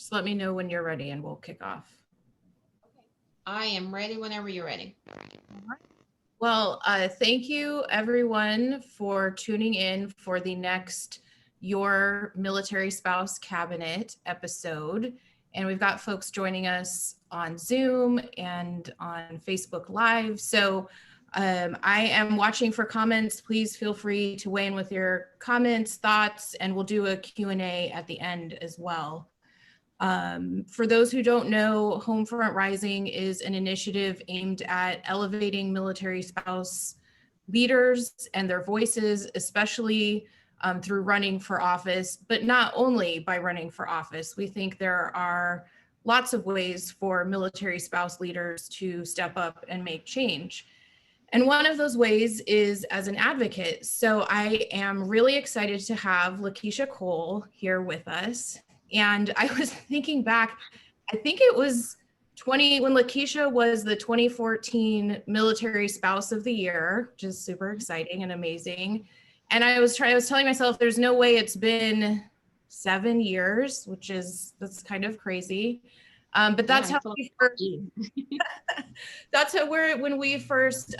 Just let me know when you're ready and we'll kick off. I am ready whenever you're ready. Well, thank you everyone for tuning in for the next Your Military Spouse Cabinet episode. And we've got folks joining us on Zoom and on Facebook Live. So I am watching for comments. Please feel free to weigh in with your comments, thoughts, and we'll do a Q&A at the end as well. For those who don't know, Homefront Rising is an initiative aimed at elevating military spouse leaders and their voices, especially through running for office, but not only by running for office. We think there are lots of ways for military spouse leaders to step up and make change. And one of those ways is as an advocate. So I am really excited to have Lakesha Cole here with us. And I was thinking back, I think it was when Lakesha was the 2014 Military Spouse of the Year, which is super exciting and amazing. And I was telling myself, there's no way it's been 7 years, that's kind of crazy. But that's how we first, that's how when we first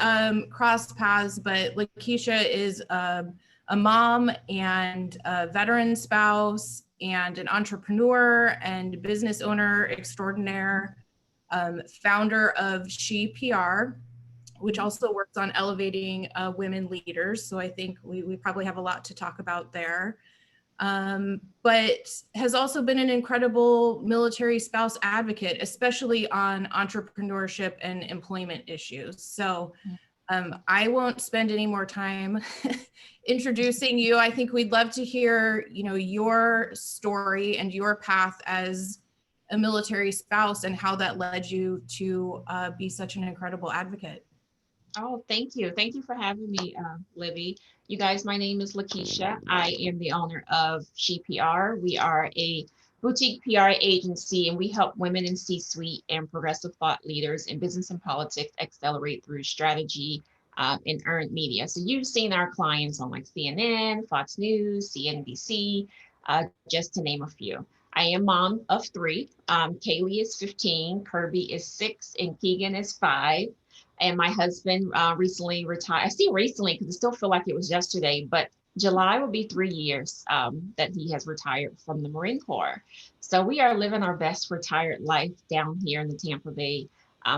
crossed paths. But Lakesha is a mom and a veteran spouse and an entrepreneur and business owner extraordinaire, founder of She PR, which also works on elevating women leaders. So I think we probably have a lot to talk about there. But has also been an incredible military spouse advocate, especially on entrepreneurship and employment issues. So I won't spend any more time introducing you. I think we'd love to hear, your story and your path as a military spouse and how that led you to be such an incredible advocate. Oh, thank you. Thank you for having me, Libby. You guys, my name is Lakesha. I am the owner of She PR. We are a boutique PR agency, and we help women in C-suite and progressive thought leaders in business and politics accelerate through strategy and earned media. So you've seen our clients on like CNN, Fox News, CNBC, just to name a few. I am mom of 3. Kaylee is 15, Kirby is 6, and Keegan is 5. And my husband recently retired. I say recently because I still feel like it was yesterday, but July will be 3 years that he has retired from the Marine Corps. So we are living our best retired life down here in the Tampa Bay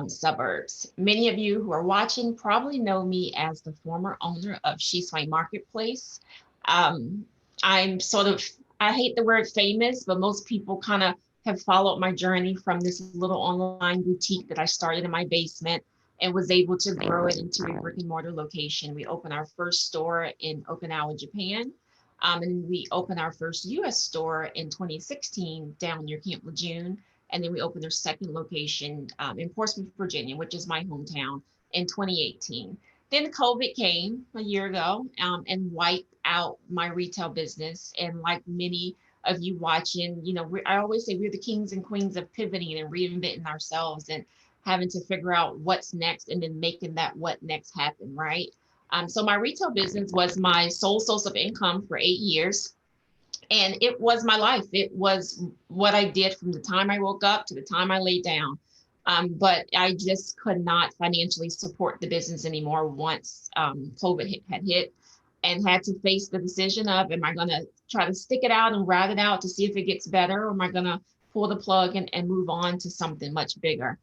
suburbs. Many of you who are watching probably know me as the former owner of She Sway Marketplace. I'm sort of, I hate the word famous, but most people kind of have followed my journey from this little online boutique that I started in my basement and was able to grow it into a brick and mortar location. We opened our first store in Okinawa, Japan. And we opened our first US store in 2016 down near Camp Lejeune. And then we opened our second location in Portsmouth, Virginia, which is my hometown, in 2018. Then COVID came a year ago and wiped out my retail business. And like many of you watching, I always say we're the kings and queens of pivoting and reinventing ourselves and having to figure out what's next and then making that what next happen, right? So my retail business was my sole source of income for 8 years. And it was my life. It was what I did from the time I woke up to the time I laid down. But I just could not financially support the business anymore once COVID had hit, and had to face the decision of, am I going to try to stick it out and ride it out to see if it gets better, or am I going to pull the plug and move on to something much bigger?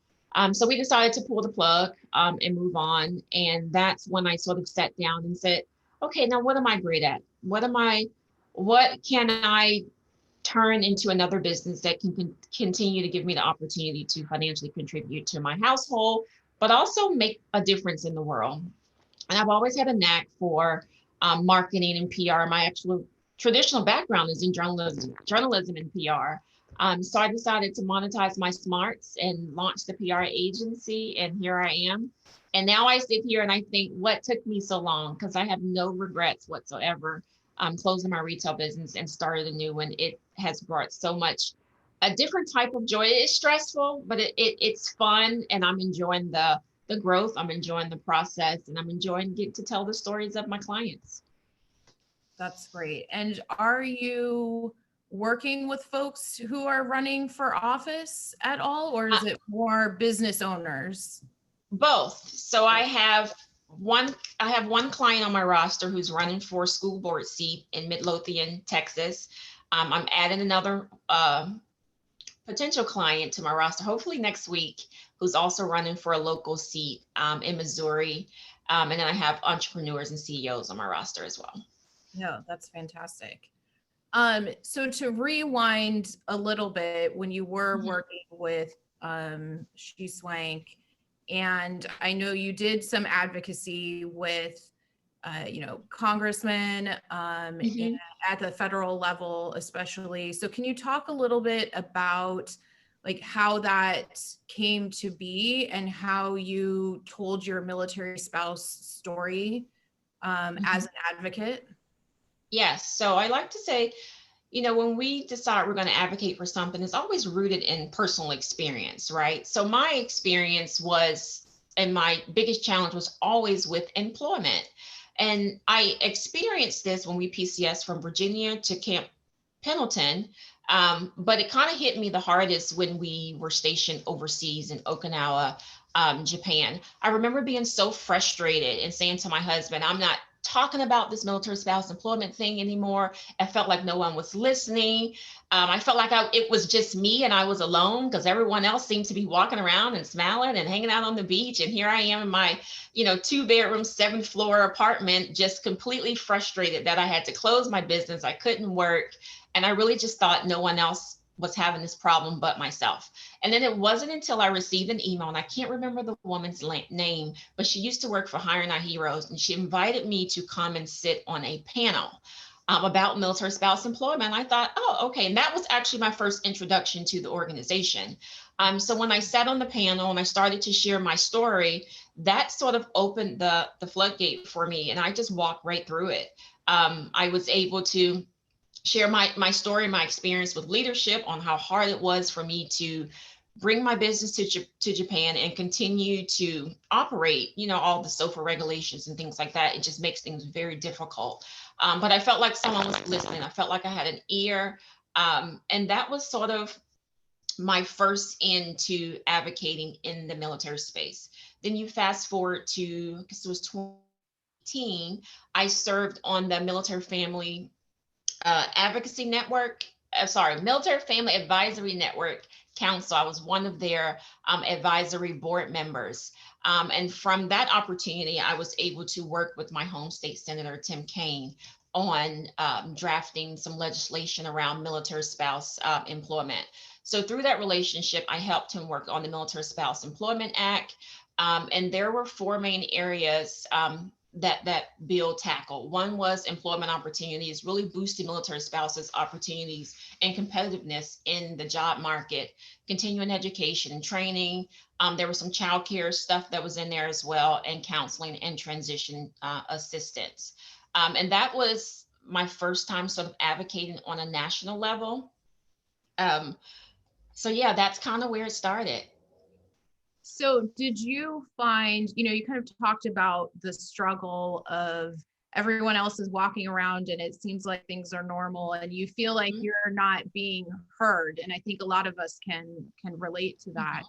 So we decided to pull the plug and move on. And that's when I sort of sat down and said, okay, now what am I great at? What can I turn into another business that can continue to give me the opportunity to financially contribute to my household, but also make a difference in the world? And I've always had a knack for marketing and PR. My actual traditional background is in journalism and PR. So I decided to monetize my smarts and launch the PR agency, and here I am. And now I sit here and I think, what took me so long? Because I have no regrets whatsoever closing my retail business and started a new one. It has brought so much, a different type of joy. It's stressful, but it's fun, and I'm enjoying the growth. I'm enjoying the process, and I'm enjoying getting to tell the stories of my clients. That's great. And are you working with folks who are running for office at all, or is it more business owners? Both. So I have one client on my roster who's running for a school board seat in Midlothian, Texas. I'm adding another potential client to my roster, hopefully next week, who's also running for a local seat in Missouri. And then I have entrepreneurs and CEOs on my roster as well. Yeah, that's fantastic. So to rewind a little bit, when you were working with She Swank, and I know you did some advocacy with congressmen and at the federal level especially. So can you talk a little bit about like how that came to be and how you told your military spouse story as an advocate? Yes. So I like to say, when we decide we're going to advocate for something, it's always rooted in personal experience, right? So my experience was, and my biggest challenge was always with employment. And I experienced this when we PCS from Virginia to Camp Pendleton. But it kind of hit me the hardest when we were stationed overseas in Okinawa, Japan. I remember being so frustrated and saying to my husband, I'm not talking about this military spouse employment thing anymore. I felt like no one was listening. I felt like it was just me and I was alone because everyone else seemed to be walking around and smiling and hanging out on the beach. And here I am in my, 2-bedroom, 7th-floor apartment, just completely frustrated that I had to close my business. I couldn't work. And I really just thought no one else was having this problem but myself. And then it wasn't until I received an email, and I can't remember the woman's name, but she used to work for Hiring Our Heroes, and she invited me to come and sit on a panel about military spouse employment. And I thought, oh, okay. And that was actually my first introduction to the organization. So when I sat on the panel and I started to share my story, that sort of opened the floodgate for me, and I just walked right through it. I was able to share my story, my experience with leadership on how hard it was for me to bring my business to Japan and continue to operate, all the SOFA regulations and things like that. It just makes things very difficult. But I felt like someone was listening. I felt like I had an ear. And that was sort of my first into advocating in the military space. Then you fast forward to, I guess it was 2018, I served on the military family advocacy network, Military Family Advisory Network Council. I was one of their advisory board members. And from that opportunity, I was able to work with my home state senator, Tim Kaine, on drafting some legislation around military spouse employment. So through that relationship, I helped him work on the Military Spouse Employment Act. And there were 4 main areas that bill tackled. One was employment opportunities, really boosting military spouses' opportunities and competitiveness in the job market, continuing education and training. There was some childcare stuff that was in there as well, and counseling and transition assistance. And that was my first time sort of advocating on a national level. So yeah, that's kind of where it started. So did you find, you kind of talked about the struggle of everyone else is walking around and it seems like things are normal and you feel like you're not being heard. And I think a lot of us can relate to that.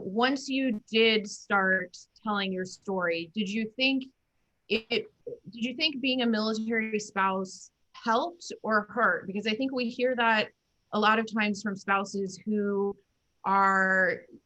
Once you did start telling your story, did you think being a military spouse helped or hurt? Because I think we hear that a lot of times from spouses who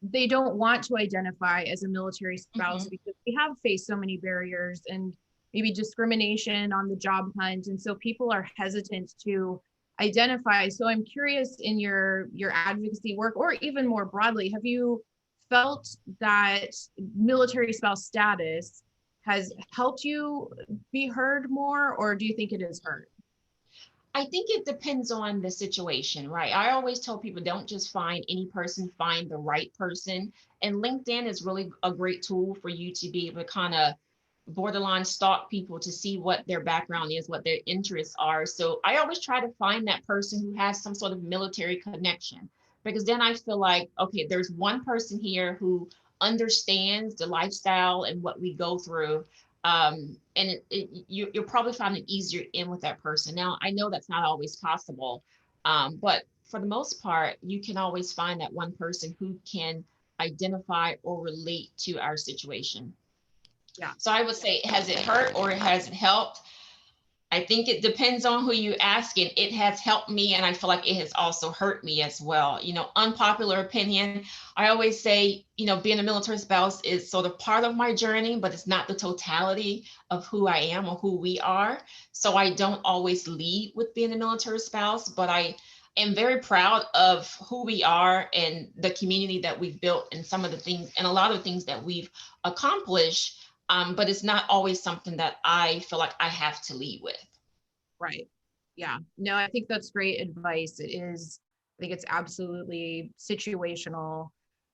they don't want to identify as a military spouse because they have faced so many barriers and maybe discrimination on the job hunt. And so people are hesitant to identify. So I'm curious, in your advocacy work, or even more broadly, have you felt that military spouse status has helped you be heard more, or do you think it has hurt? I think it depends on the situation, right? I always tell people, don't just find any person, find the right person. And LinkedIn is really a great tool for you to be able to kind of borderline stalk people to see what their background is, what their interests are. So I always try to find that person who has some sort of military connection, because then I feel like, okay, there's one person here who understands the lifestyle and what we go through. And you'll probably find it easier in with that person. Now, I know that's not always possible, But for the most part, you can always find that one person who can identify or relate to our situation. Yeah. So I would say, has it hurt or has it helped? I think it depends on who you ask, and it has helped me, and I feel like it has also hurt me as well. Unpopular opinion. I always say, being a military spouse is sort of part of my journey, but it's not the totality of who I am or who we are. So I don't always lead with being a military spouse, but I am very proud of who we are and the community that we've built and some of the things and a lot of things that we've accomplished. But it's not always something that I feel like I have to lead with. Right. Yeah. No, I think that's great advice. I think it's absolutely situational,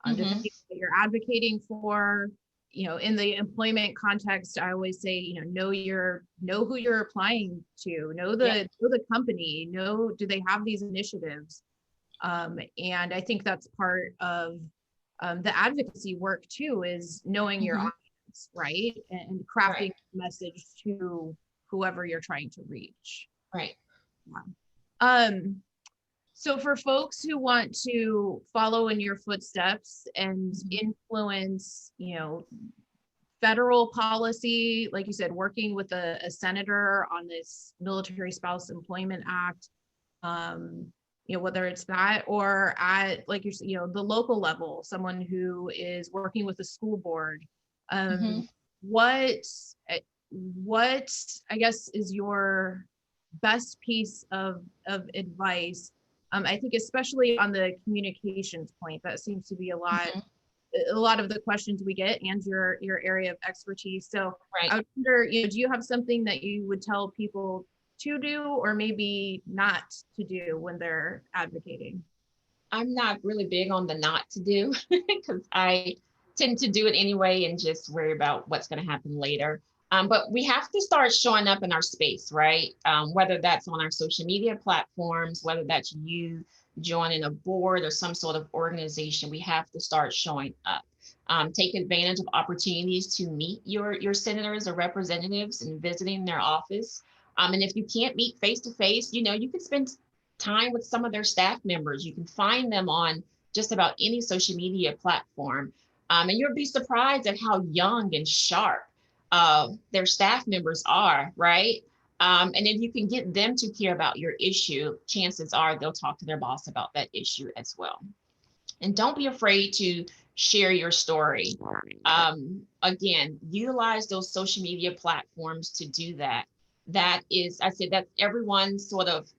Mm-hmm. depending on what you're advocating for. In the employment context, I always say, know who you're applying to, know Yep. the company, do they have these initiatives? And I think that's part of the advocacy work too, is knowing your Mm-hmm. audience, right? And crafting Right. a message to whoever you're trying to reach. Right. Yeah. Um, so for folks who want to follow in your footsteps and Mm-hmm. influence, federal policy, like you said, working with a senator on this Military Spouse Employment Act, um, whether it's that or at, like the local level, someone who is working with the school board, Mm-hmm. what what I guess is your best piece of advice? I think especially on the communications point, that seems to be Mm-hmm. a lot of the questions we get, and your area of expertise. So Right. I would wonder, do you have something that you would tell people to do or maybe not to do when they're advocating? I'm not really big on the not to do because I tend to do it anyway and just worry about what's going to happen later. But we have to start showing up in our space, right? Whether that's on our social media platforms, whether that's you joining a board or some sort of organization, we have to start showing up. Take advantage of opportunities to meet your senators or representatives and visiting their office. And if you can't meet face to face, you can spend time with some of their staff members. You can find them on just about any social media platform. And you'll be surprised at how young and sharp their staff members are, right? And if you can get them to care about your issue, chances are they'll talk to their boss about that issue as well. And don't be afraid to share your story. Again, utilize those social media platforms to do that. That is, I said, that's everyone's sort of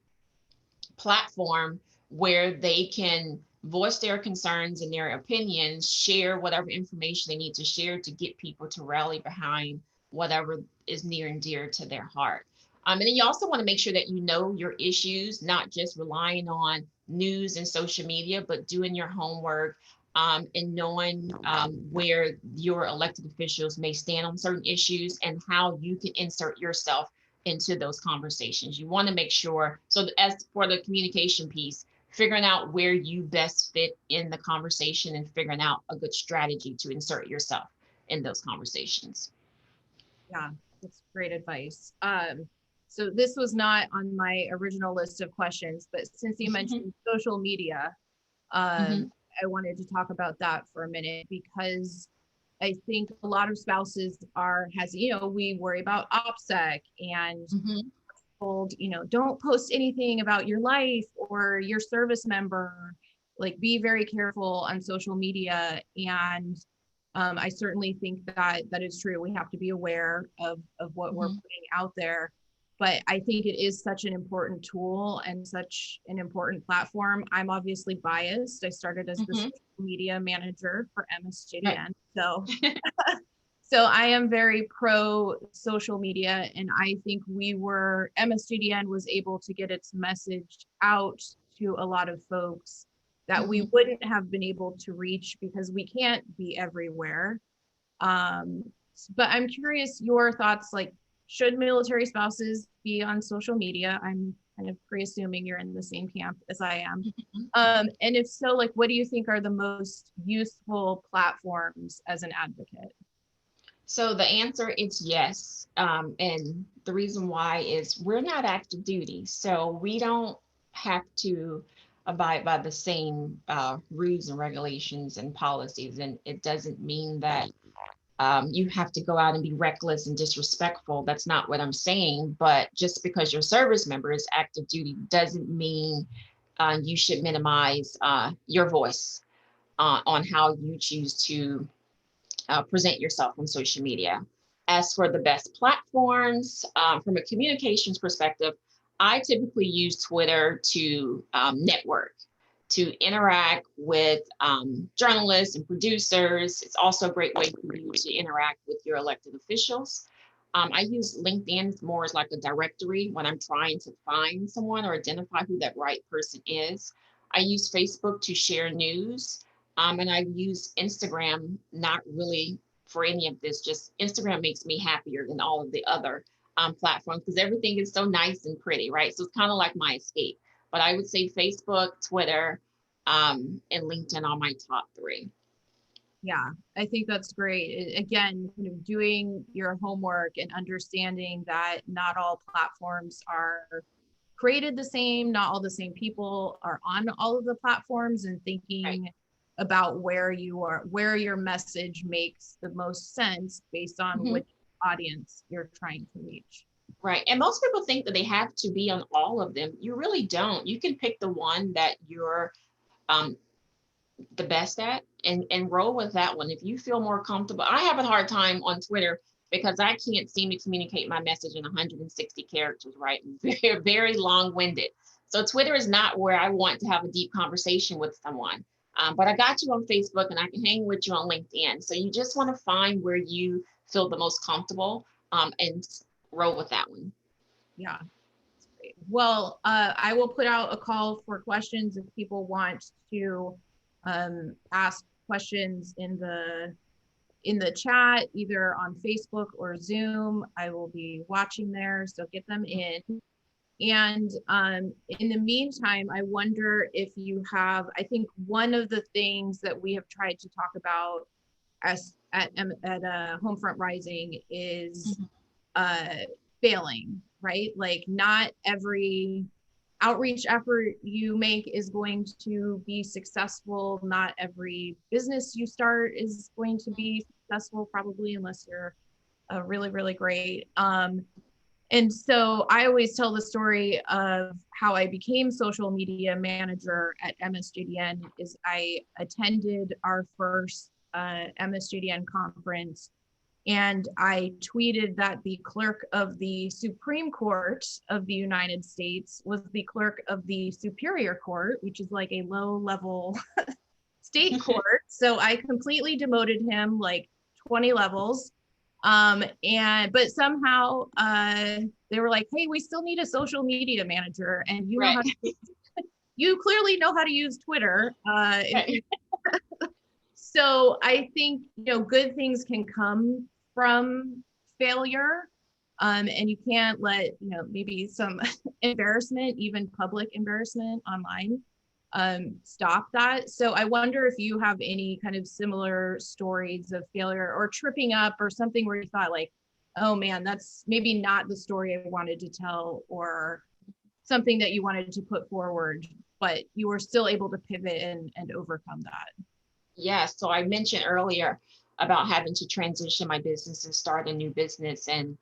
platform where they can voice their concerns and their opinions, share whatever information they need to share to get people to rally behind whatever is near and dear to their heart. And then you also want to make sure that you know your issues, not just relying on news and social media, but doing your homework, and knowing where your elected officials may stand on certain issues and how you can insert yourself into those conversations. You want to make sure, so as for the communication piece, figuring out where you best fit in the conversation and figuring out a good strategy to insert yourself in those conversations. Yeah, that's great advice. So this was not on my original list of questions, but since you mentioned social media, Mm-hmm. I wanted to talk about that for a minute, because I think a lot of spouses we worry about OPSEC and Mm-hmm. told, don't post anything about your life or your service member, like be very careful on social media. And I certainly think that is true. We have to be aware of what we're Mm-hmm. putting out there. But I think it is such an important tool and such an important platform. I'm obviously biased. I started as the Mm-hmm. social media manager for Right. Msjdn. So I am very pro social media, and I think Msjdn was able to get its message out to a lot of folks that we Mm-hmm. wouldn't have been able to reach because we can't be everywhere. Um, but I'm curious your thoughts, like, should military spouses be on social media? I'm kind of pre-assuming you're in the same camp as I am. And if so, like, what do you think are the most useful platforms as an advocate? So the answer is yes. And the reason why is we're not active duty. So we don't have to abide by the same rules and regulations and policies. And it doesn't mean that you have to go out and be reckless and disrespectful. That's not what I'm saying. But just because your service member is active duty doesn't mean you should minimize your voice on how you choose to present yourself on social media. As for the best platforms, from a communications perspective, I typically use Twitter to network, to interact with journalists and producers. It's also a great way for you to interact with your elected officials. I use LinkedIn more as like a directory when I'm trying to find someone or identify who that right person is. I use Facebook to share news. And I use Instagram not really for any of this, just Instagram makes me happier than all of the other platforms because everything is so nice and pretty, right? So it's kind of like my escape. But I would say Facebook, Twitter, and LinkedIn are my top three. Yeah, I think that's great. Again, kind of doing your homework and understanding that not all platforms are created the same, not all the same people are on all of the platforms, and thinking Right. about where you are, where your message makes the most sense based on Mhm. which audience you're trying to reach. Right. And most people think that they have to be on all of them. You really don't. You can pick the one that you're um, the best at and roll with that one. If you feel more comfortable, I have a hard time on Twitter because I can't seem to communicate my message in 160 characters, right? Very, very long-winded. So Twitter is not where I want to have a deep conversation with someone. But I got you on Facebook and I can hang with you on LinkedIn. So you just want to find where you feel the most comfortable and roll with that one. Yeah. Great. Well, I will put out a call for questions if people want to ask questions in the chat, either on Facebook or Zoom. I will be watching there, so get them in. And in the meantime, I wonder if you have, I think one of the things that we have tried to talk about as at Homefront Rising is Mhm. uh, failing, right? Like not every outreach effort you make is going to be successful. Not every business you start is going to be successful, probably, unless you're really, really great. And so I always tell the story of how I became social media manager at Msjdn is I attended our first Msjdn conference, and I tweeted that the clerk of the Supreme Court of the United States was the clerk of the Superior Court, which is like a low level state court. So I completely demoted him like 20 levels. But somehow they were like, hey, we still need a social media manager. And you know Right. how to, you clearly know how to use Twitter. Right. So I think, you know, good things can come from failure. And you can't let, you know, maybe some embarrassment, even public embarrassment online, stop that. So I wonder if you have any kind of similar stories of failure or tripping up or something where you thought like, oh man, that's maybe not the story I wanted to tell, or something that you wanted to put forward, but you were still able to pivot and overcome that. Yeah, so I mentioned earlier about having to transition my business and start a new business. And,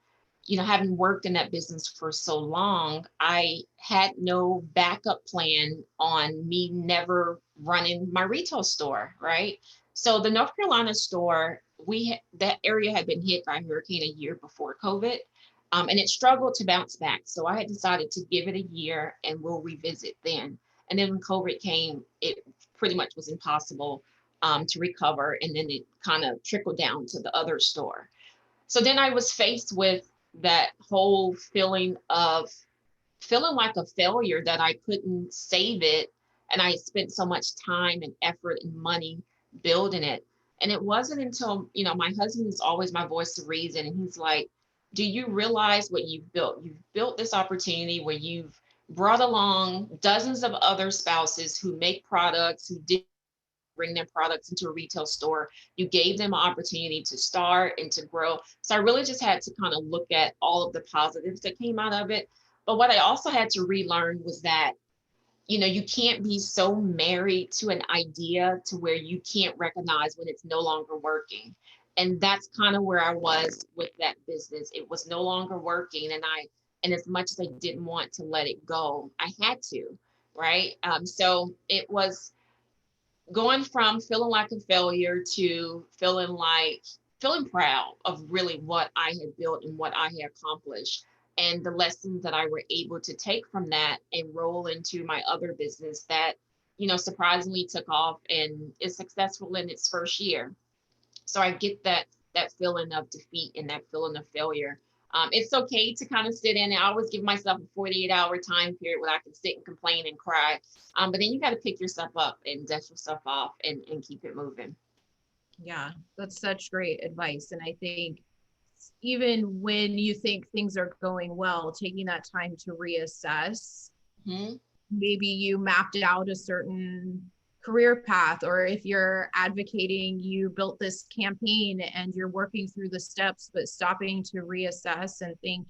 having worked in that business for so long, I had no backup plan on me never running my retail store, right? So the North Carolina store, that area had been hit by a hurricane a year before COVID, and it struggled to bounce back. So I had decided to give it a year and we'll revisit then. And then when COVID came, it pretty much was impossible to recover. And then it kind of trickled down to the other store. So then I was faced with that whole feeling of feeling like a failure that I couldn't save it. And I spent so much time and effort and money building it. And it wasn't until, my husband is always my voice of reason. And he's like, do you realize what you've built? You've built this opportunity where you've brought along dozens of other spouses who make products, who did bring their products into a retail store. You gave them an opportunity to start and to grow. So I really just had to kind of look at all of the positives that came out of it. But what I also had to relearn was that you can't be so married to an idea to where you can't recognize when it's no longer working. And that's kind of where I was with that business. It was no longer working. And as much as I didn't want to let it go, I had to, right? So it was going from feeling like a failure to feeling proud of really what I had built and what I had accomplished, and the lessons that I were able to take from that and roll into my other business that, surprisingly took off and is successful in its first year. So I get that feeling of defeat and that feeling of failure. It's okay to kind of sit in. I always give myself a 48-hour time period where I can sit and complain and cry. But then you got to pick yourself up and dust yourself off and keep it moving. Yeah, that's such great advice. And I think even when you think things are going well, taking that time to reassess, Mm-hmm. maybe you mapped out a certain career path, or if you're advocating, you built this campaign and you're working through the steps, but stopping to reassess and think,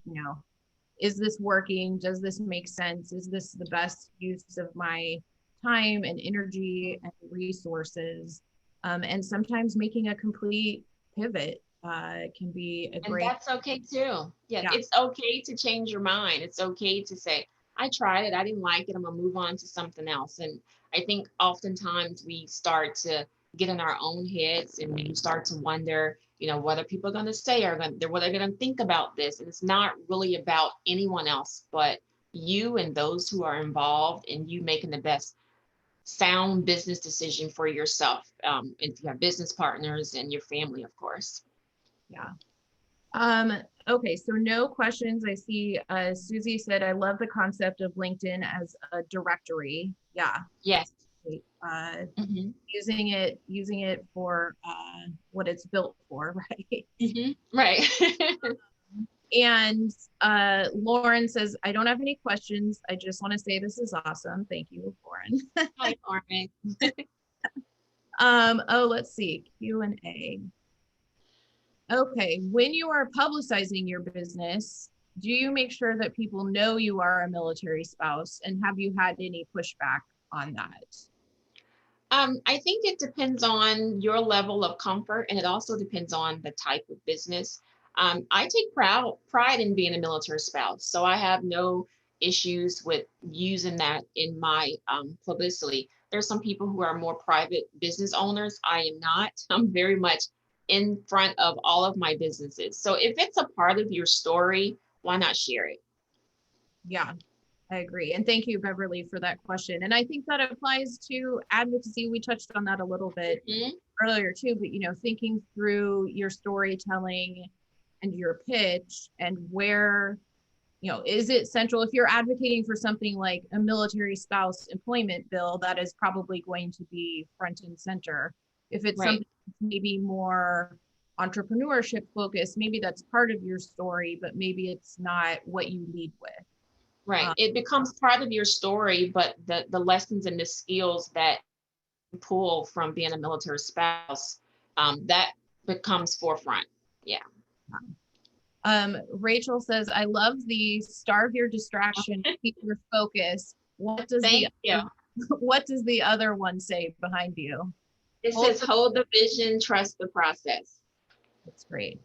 is this working? Does this make sense? Is this the best use of my time and energy and resources? And sometimes making a complete pivot can be a And great, that's okay too. Yeah, yeah, it's okay to change your mind. It's okay to say, I tried it, I didn't like it, I'm gonna move on to something else. And I think oftentimes we start to get in our own heads and we start to wonder, whether people are gonna say or what they're gonna think about this. And it's not really about anyone else but you and those who are involved and you making the best sound business decision for yourself. If you have business partners and your family, of course. yeah. Okay, so no questions. I see Susie said, I love the concept of LinkedIn as a directory. Yeah. Yes. Uh, Mm-hmm. using it for what it's built for, right? Mm-hmm. Right. And Lauren says, I don't have any questions. I just want to say this is awesome. Thank you, Lauren. Hi, Lauren. Oh, let's see, Q&A. Okay, when you are publicizing your business, do you make sure that people know you are a military spouse? And have you had any pushback on that? I think it depends on your level of comfort, and it also depends on the type of business. I take pride in being a military spouse, so I have no issues with using that in my publicity. There's some people who are more private business owners. I am not. I'm very much in front of all of my businesses. So if it's a part of your story, why not share it? Yeah, I agree. And thank you, Beverly, for that question. And I think that applies to advocacy. We touched on that a little bit Mm-hmm. earlier too, but thinking through your storytelling and your pitch and where, is it central? If you're advocating for something like a military spouse employment bill, that is probably going to be front and center. If it's Right. something maybe more entrepreneurship focused, maybe that's part of your story, but maybe it's not what you lead with. Right. It becomes part of your story, but the lessons and the skills that you pull from being a military spouse, that becomes forefront. Yeah. Rachel says, I love the starve your distraction, keep your focus. Thank you. What does the other one say behind you? It says hold the vision, trust the process. That's great.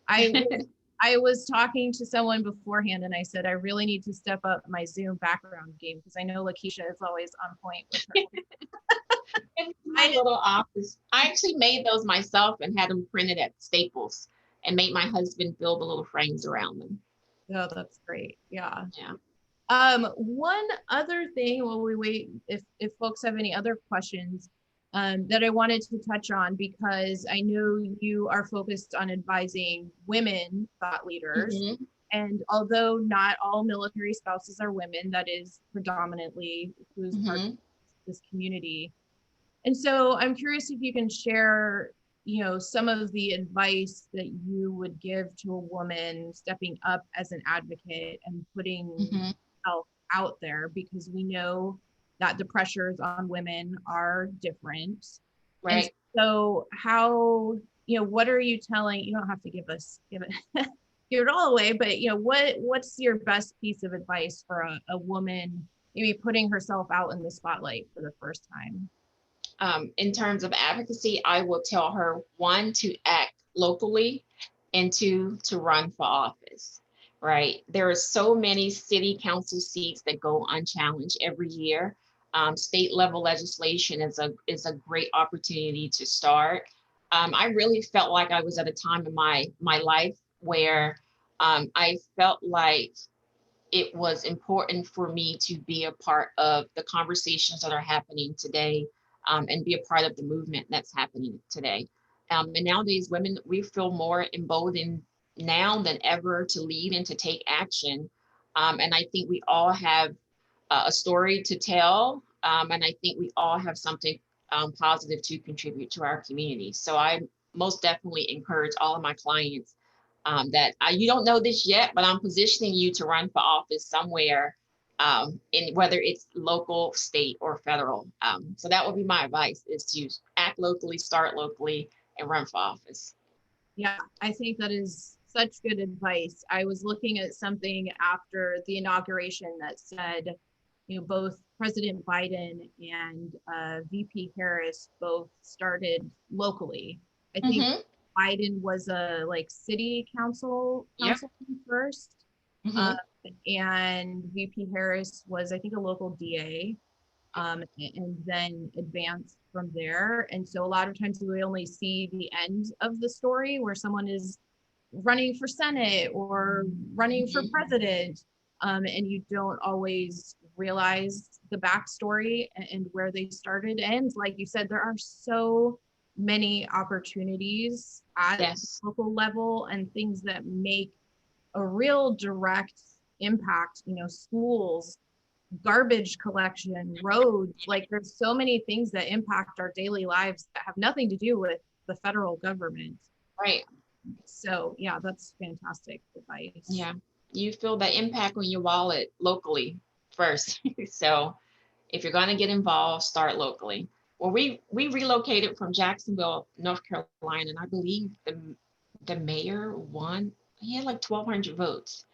I was talking to someone beforehand and I said, I really need to step up my Zoom background game because I know Lakesha is always on point with her. In my little office. I actually made those myself and had them printed at Staples and made my husband build the little frames around them. Oh, that's great. Yeah. Yeah. One other thing while we wait, if folks have any other questions that I wanted to touch on, because I know you are focused on advising women thought leaders. Mm-hmm. And although not all military spouses are women, that is predominantly who's part of this community. And so I'm curious if you can share, some of the advice that you would give to a woman stepping up as an advocate and putting herself out there, because we know that the pressures on women are different. Right. And so how, what are you telling, you don't have to give it give it all away, but what's your best piece of advice for a woman maybe putting herself out in the spotlight for the first time? In terms of advocacy, I will tell her, one, to act locally, and two, to run for office, right? There are so many city council seats that go unchallenged every year. State level legislation is a great opportunity to start. I really felt like I was at a time in my life where I felt like it was important for me to be a part of the conversations that are happening today, and be a part of the movement that's happening today. And nowadays, women, we feel more emboldened now than ever to lead and to take action. And I think we all have a story to tell. And I think we all have something positive to contribute to our community. So I most definitely encourage all of my clients that you don't know this yet, but I'm positioning you to run for office somewhere, in whether it's local, state, or federal. So that would be my advice: is to act locally, start locally, and run for office. Yeah, I think that is such good advice. I was looking at something after the inauguration that said, both President Biden and VP Harris both started locally. I think Mm-hmm. Biden was a city council Yep. first, uh, Mm-hmm. and VP Harris was, I think, a local DA, and then advanced from there. And so a lot of times we only see the end of the story where someone is running for Senate or running for president, and you don't always realize the backstory and where they started. And like you said, there are so many opportunities at the Yes. local level and things that make a real direct impact, schools, garbage collection, roads. Like there's so many things that impact our daily lives that have nothing to do with the federal government. Right. So yeah, that's fantastic advice. Yeah. You feel the impact on your wallet locally first. So if you're going to get involved, start locally. Well, we relocated from Jacksonville, North Carolina, and I believe the mayor won. He had like 1,200 votes,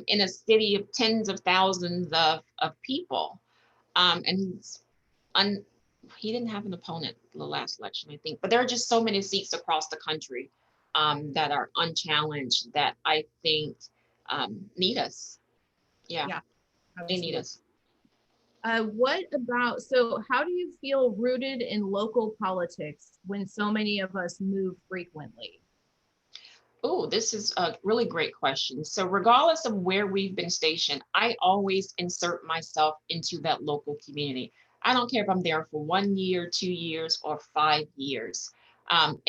in a city of tens of thousands of people. And un, he didn't have an opponent the last election, I think. But there are just so many seats across the country, that are unchallenged, that I think need us. Yeah, Yeah, they need absolutely. us. What about, so how do you feel rooted in local politics when so many of us move frequently? Oh, this is a really great question. So, regardless of where we've been stationed, I always insert myself into that local community. I don't care if I'm there for 1 year, 2 years, or 5 years. And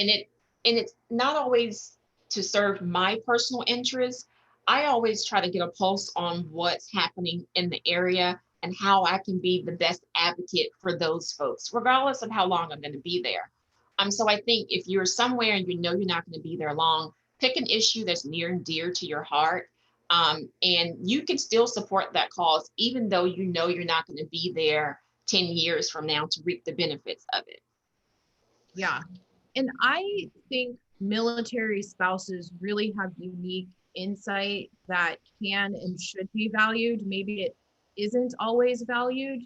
it's not always to serve my personal interests. I always try to get a pulse on what's happening in the area and how I can be the best advocate for those folks, regardless of how long I'm going to be there. So I think if you're somewhere and you know you're not going to be there long, pick an issue that's near and dear to your heart. And you can still support that cause, even though you know you're not going to be there 10 years from now to reap the benefits of it. Yeah. And I think military spouses really have unique insight that can and should be valued. Maybe it isn't always valued,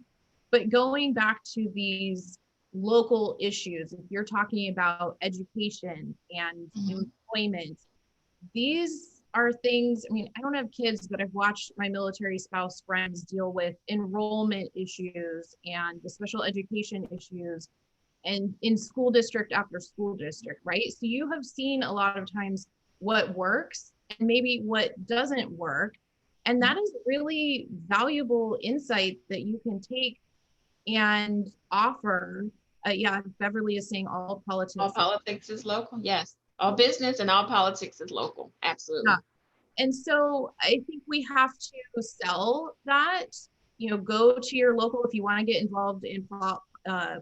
but going back to these local issues, if you're talking about education and Mhm. employment, these are things, I mean, I don't have kids, but I've watched my military spouse friends deal with enrollment issues and the special education issues and in school district after school district, right? So you have seen a lot of times what works and maybe what doesn't work. And that is really valuable insight that you can take and offer. Yeah, Beverly is saying all All politics. politics is local. Yes. All business and all politics is local. Yeah. Absolutely. And so I think we have to sell that, go to your local, if you want to get involved in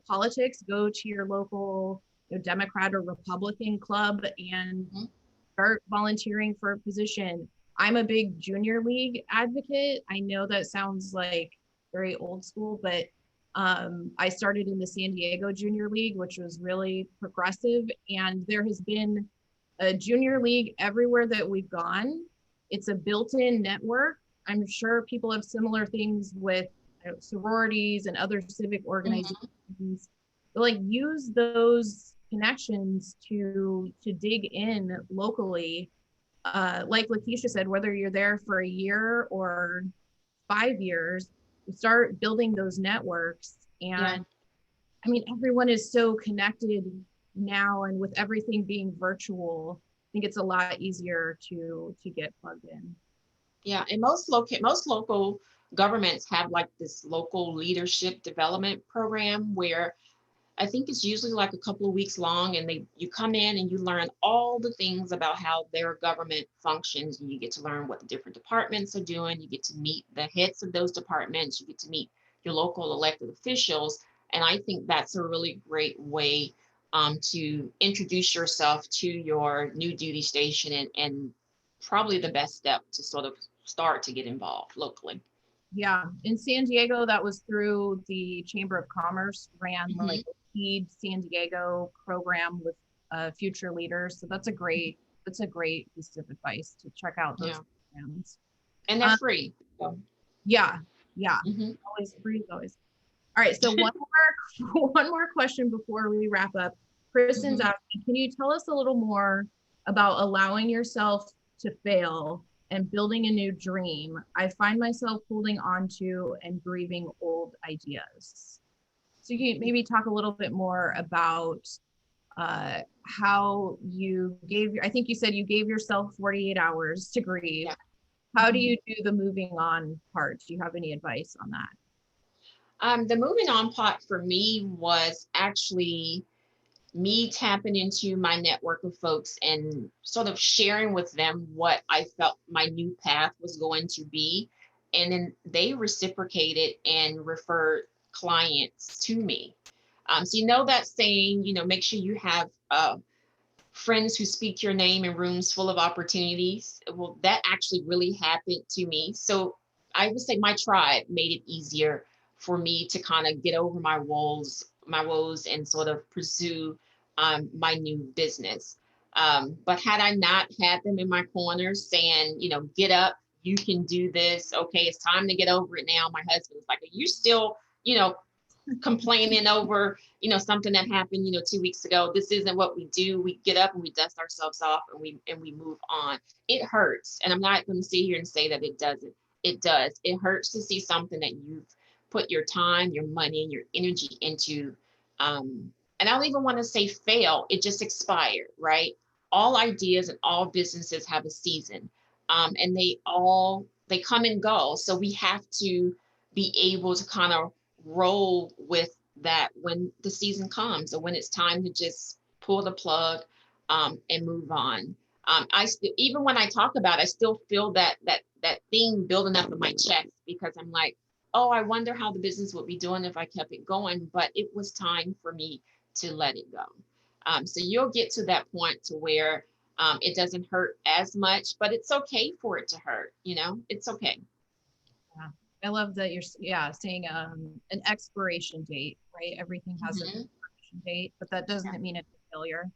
politics, go to your local Democrat or Republican club and Mhm. start volunteering for a position. I'm a big junior league advocate. I know that sounds like very old school, but I started in the San Diego Junior League, which was really progressive. And there has been a junior league everywhere that we've gone. It's a built-in network. I'm sure people have similar things with sororities and other civic Mhm. organizations, like use those connections to dig in locally. Like Lakesha said, whether you're there for a year or 5 years, start building those networks. Yeah. And I mean, everyone is so connected now, and with everything being virtual, I think it's a lot easier to get plugged in. Yeah, and most local governments have like this local leadership development program where I think it's usually like a couple of weeks long, and you come in and you learn all the things about how their government functions, and you get to learn what the different departments are doing. You get to meet the heads of those departments. You get to meet your local elected officials, and I think that's a really great way to introduce yourself to your new duty station, and probably the best step to sort of start to get involved locally. Yeah, in San Diego, that was through the Chamber of Commerce, ran like Hmm. a Feed San Diego program with future leaders. So that's a great piece of advice to check out those Yeah, programs. and they're Um, free. So, yeah, yeah, mhm. always free, always. All right, so one more one more question before we wrap up. Kristen's Mhm. asking, can you tell us a little more about allowing yourself to fail and building a new dream? I find myself holding on to and grieving old ideas. So you can maybe talk a little bit more about how you gave, I think you said you gave yourself 48 hours to grieve. Yeah. How do Mhm. you do the moving on part? Do you have any advice on that? The moving on part for me was actually me tapping into my network of folks and sort of sharing with them what I felt my new path was going to be. And then they reciprocated and referred clients to me. So, that saying, make sure you have friends who speak your name in rooms full of opportunities. Well, that actually really happened to me. So I would say my tribe made it easier for me to kind of get over my woes, and sort of pursue my new business. But had I not had them in my corner saying, get up, you can do this. Okay, it's time to get over it now. My husband was like, are you still, you know, complaining over something that happened 2 weeks ago? This isn't what we do. We get up and we dust ourselves off, and we move on. It hurts, and I'm not going to sit here and say that it doesn't. It does. It hurts to see something that you've put your time, your money, and your energy into, and I don't even want to say fail. It just expired, right? All ideas and all businesses have a season, and they come and go, so we have to be able to kind of roll with that when the season comes, or when it's time to just pull the plug, and move on. I still, even when I talk about it, I still feel that thing building up in my chest, because I'm like, oh, I wonder how the business would be doing if I kept it going. But it was time for me to let it go. So you'll get to that point to where it doesn't hurt as much, but it's okay for it to hurt. It's okay. Yeah. I love that you're saying an expiration date, right? Everything has an Hmm. expiration date, but that Yeah. doesn't mean it's a failure.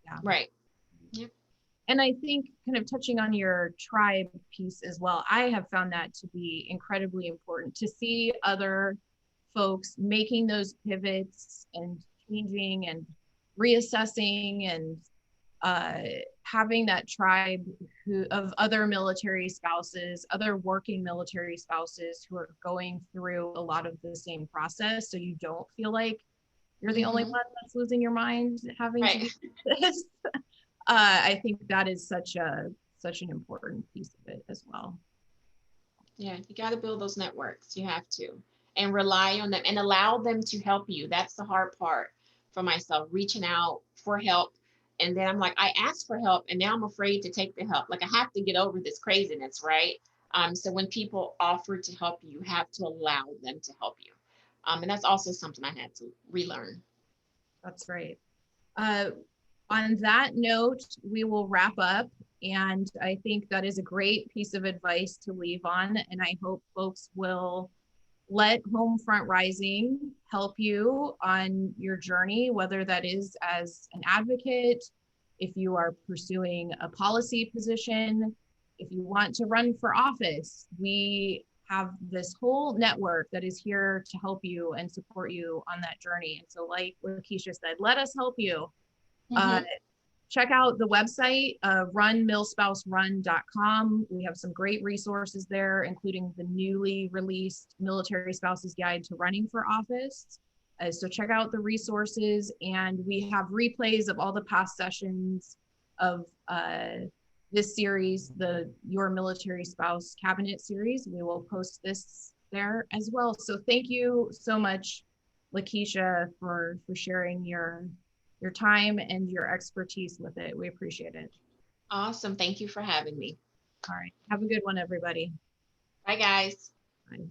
Yeah. Right. Yep. And I think kind of touching on your tribe piece as well, I have found that to be incredibly important to see other folks making those pivots and changing and reassessing and uh, having that tribe of other military spouses, other working military spouses who are going through a lot of the same process. So you don't feel like you're the only Hmm. one that's losing your mind having to Right. do this. I think that is such an important piece of it as well. Yeah, you got to build those networks. You have to, and rely on them and allow them to help you. That's the hard part for myself, reaching out for help. And then I'm like, I asked for help, and now I'm afraid to take the help. Like, I have to get over this craziness, right? So when people offer to help you, you have to allow them to help you. And that's also something I had to relearn. That's right. Uh, on that note, we will wrap up. And I think that is a great piece of advice to leave on. And I hope folks will let Homefront Rising help you on your journey, whether that is as an advocate, if you are pursuing a policy position, if you want to run for office. We have this whole network that is here to help you and support you on that journey. And so like Lakesha said, let us help you. Check out the website, runmilspouserun.com. We have some great resources there, including the newly released Military Spouses Guide to Running for Office. So check out the resources, and we have replays of all the past sessions of this series, the Your Military Spouse Cabinet series. We will post this there as well. So thank you so much, Lakesha, for sharing your time and your expertise with it. We appreciate it. Awesome. Thank you for having me. All right. Have a good one, everybody. Bye, guys. Bye.